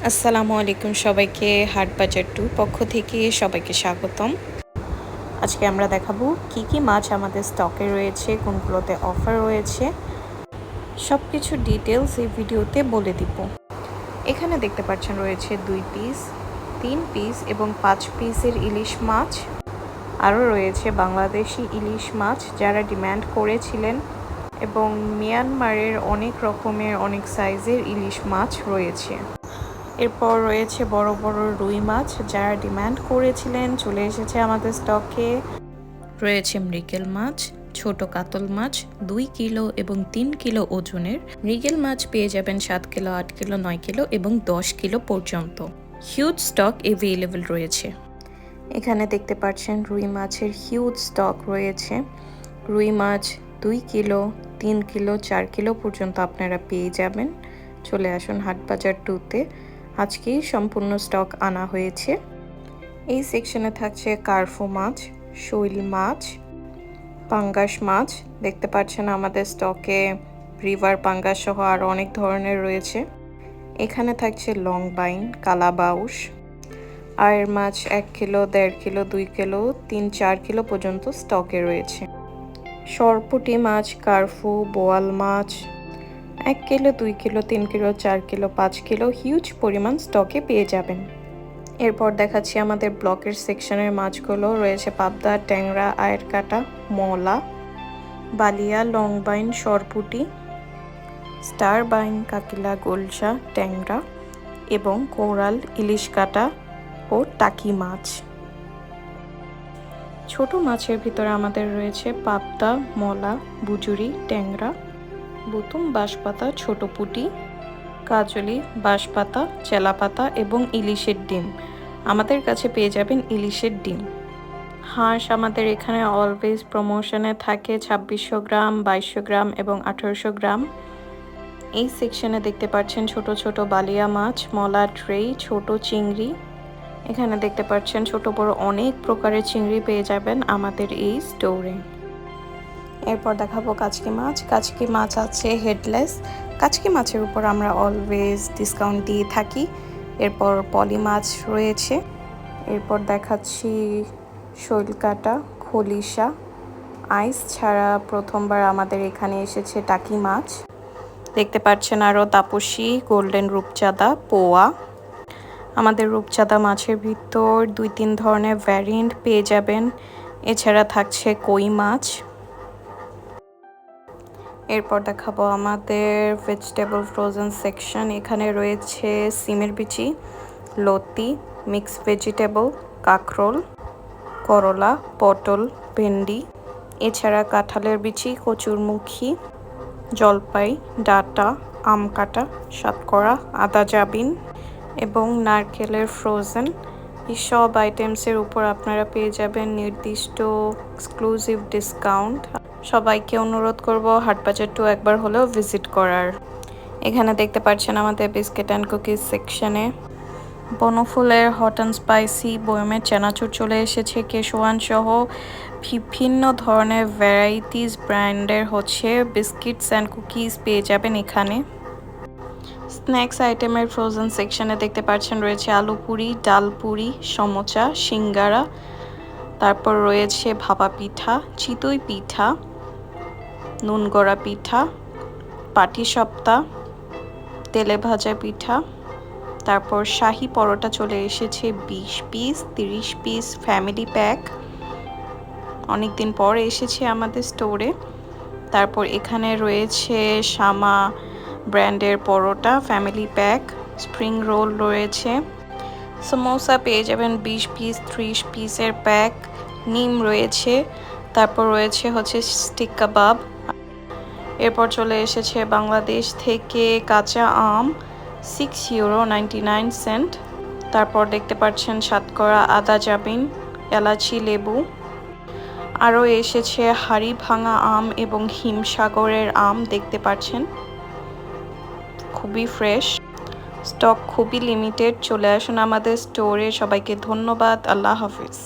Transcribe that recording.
আসসালামু আলাইকুম সবাইকে, হাট বাজার টু পক্ষ থেকে সবাইকে স্বাগতম। আজকে আমরা দেখাবো কি কি মাছ আমাদের স্টকে রয়েছে, কোনগুলোতে অফার রয়েছে, সব কিছু ডিটেলস এই ভিডিওতে বলে দিব। এখানে দেখতে পাচ্ছেন রয়েছে 2 পিস, 3 পিস এবং 5 পিসের ইলিশ মাছ। আরও রয়েছে বাংলাদেশি ইলিশ মাছ যারা ডিমান্ড করেছিলেন, এবং মিয়ানমারের অনেক রকমের অনেক সাইজের ইলিশ মাছ রয়েছে। এরপর রয়েছে বড় বড় রুই মাছ যারা ডিমান্ড করেছিলেন, চলে এসেছে আমাদের স্টকে। রয়েছে মৃগেল মাছ, ছোট কাতল মাছ 2 কিলো এবং 3 কিলো ওজনের। মৃগেল মাছ পেয়ে যাবেন 7 কিলো, 8 কিলো, 9 কিলো এবং 10 কিলো পর্যন্ত। হিউজ স্টক অ্যাভেলেবল রয়েছে। এখানে দেখতে পাচ্ছেন রুই মাছের হিউজ স্টক রয়েছে। রুই মাছ 2 কিলো, 3 কিলো, 4 কিলো পর্যন্ত আপনারা পেয়ে যাবেন। চলে আসুন হাটবাজার 2-তে। আজকেই সম্পূর্ণ স্টক আনা হয়েছে। এই সেকশনে থাকছে কার্ফু মাছ, শৈল মাছ, পাঙ্গাস মাছ। দেখতে পাচ্ছেন আমাদের স্টকে রিভার পাঙ্গাস সহ আরও অনেক ধরনের রয়েছে। এখানে থাকছে লং বাইন, কালাবাউস, আয়ের মাছ 1 কিলো, 1.5 কিলো, 2 কিলো, 3-4 কিলো পর্যন্ত স্টকে রয়েছে। সরপুঁটি মাছ, কার্ফু, বোয়াল মাছ 1 kilo, 2 kilo, 3 kilo, 4 kilo, 5 kilo huge পরিমাণ স্টকে পেয়ে যাবেন। এরপর দেখাচ্ছি আমাদের ব্লকের সেকশনের মাছগুলো। রয়েছে পাবদা, ট্যাংরা, আয়ের কাটা, মলা, বালিয়া, লং বাইন, সরপুঁটি, স্টার বাইন, কাকিলা, গোলসা, ট্যাংরা এবং কোরাল, ইলিশ কাটা ও টাকি মাছ। ছোট মাছের ভিতরে আমাদের রয়েছে পাবদা, মলা, বুজুরি, ট্যাংরা, বুতুম, বাঁশপাতা, ছোট পুঁটি, কাজলি, বাঁশপাতা, চেলাপাতা এবং ইলিশের ডিম। আমাদের কাছে পেয়ে যাবেন ইলিশের ডিম। হাঁস আমাদের এখানে অলওয়েজ প্রমোশনে থাকে 2600 গ্রাম, 2200 গ্রাম এবং 1800 গ্রাম। এই সেকশনে দেখতে পাচ্ছেন ছোট ছোট বালিয়া মাছ, মলা ট্রে, ছোট চিংড়ি। এখানে দেখতে পাচ্ছেন ছোট বড় অনেক প্রকারের চিংড়ি পেয়ে যাবেন আমাদের এই স্টোরে। এরপর দেখাবো কাচকি মাছ। কাচকি মাছ আছে হেডলেস। কাচকি মাছের উপর আমরা অলওয়েজ ডিসকাউন্ট দিয়ে থাকি। এরপর পলি মাছ রয়েছে। এরপর দেখাচ্ছি শৈল কাটা, খলিশা, আইস ছাড়া প্রথমবার আমাদের এখানে এসেছে টাকি মাছ। দেখতে পাচ্ছেন আরও তাপসী, গোল্ডেন রূপচাঁদা, পোয়া। আমাদের রূপচাঁদা মাছের ভিতর 2-3 ধরনের ভ্যারিয়েন্ট পেয়ে যাবেন। এছাড়া থাকছে কই মাছ। এরপর দেখাবো আমাদের ভেজিটেবল ফ্রোজেন সেকশন। এখানে রয়েছে সিমের বিচি, লতি, মিক্স ভেজিটেবল, কাঁকরোল, করলা, পটল, ভেন্ডি। এছাড়া কাঁঠালের বিচি, কচুরমুখী, জলপাই, ডাঁটা, আম কাটা, শতকরা, আদা জাবিন এবং নারকেলের ফ্রোজেন। এই সব আইটেমসের উপর আপনারা পেয়ে যাবেন নির্দিষ্ট এক্সক্লুসিভ ডিসকাউন্ট। সবাইকে অনুরোধ করব হাটবাজার 2 একবার হলেও ভিজিট করার। এখানে দেখতে পাচ্ছেন আমাদের বিস্কিট অ্যান্ড কুকিজ সেকশনে বনফুলের হট অ্যান্ড স্পাইসি বয়মের চানাচুর চলে এসেছে। কেশওয়ান সহ বিভিন্ন ধরনের ভ্যারাইটিস ব্র্যান্ডের বিস্কিটস অ্যান্ড কুকিজ পেয়ে যাবেন এখানে। স্ন্যাক্স আইটেমের ফ্রোজেন সেকশনে দেখতে পাচ্ছেন রয়েছে আলু পুরি, ডাল পুরি, সমোচা, সিঙ্গারা। তারপর রয়েছে ভাপা পিঠা, চিতই পিঠা, নুনগড়া পিঠা, পাটিসাপটা, তেলে ভাজা পিঠা। তারপর শাহি পরোটা চলে এসেছে 20 পিস, 30 পিস ফ্যামিলি প্যাক। অনেকদিন পর এসেছে আমাদের স্টোরে। তারপর এখানে রয়েছে শামা ব্র্যান্ডের পরোটা ফ্যামিলি প্যাক, স্প্রিং রোল রয়েছে। সমোসা পেয়ে যাবেন 20 পিস, 30 পিসের প্যাক। নিম রয়েছে। তারপর রয়েছে স্টিক কাবাব। এরপর চলে এসেছে বাংলাদেশ থেকে কাঁচা আম, €6.99। তারপর দেখতে পাচ্ছেন শতকরা, আদা জাবিন, এলাচি, লেবু। আরও এসেছে হাড়ি ভাঙা আম এবং হিমসাগরের আম। দেখতে পাচ্ছেন খুবই ফ্রেশ। স্টক খুবই লিমিটেড। চলে আসুন আমাদের স্টোরে। সবাইকে ধন্যবাদ। আল্লাহ হাফিজ।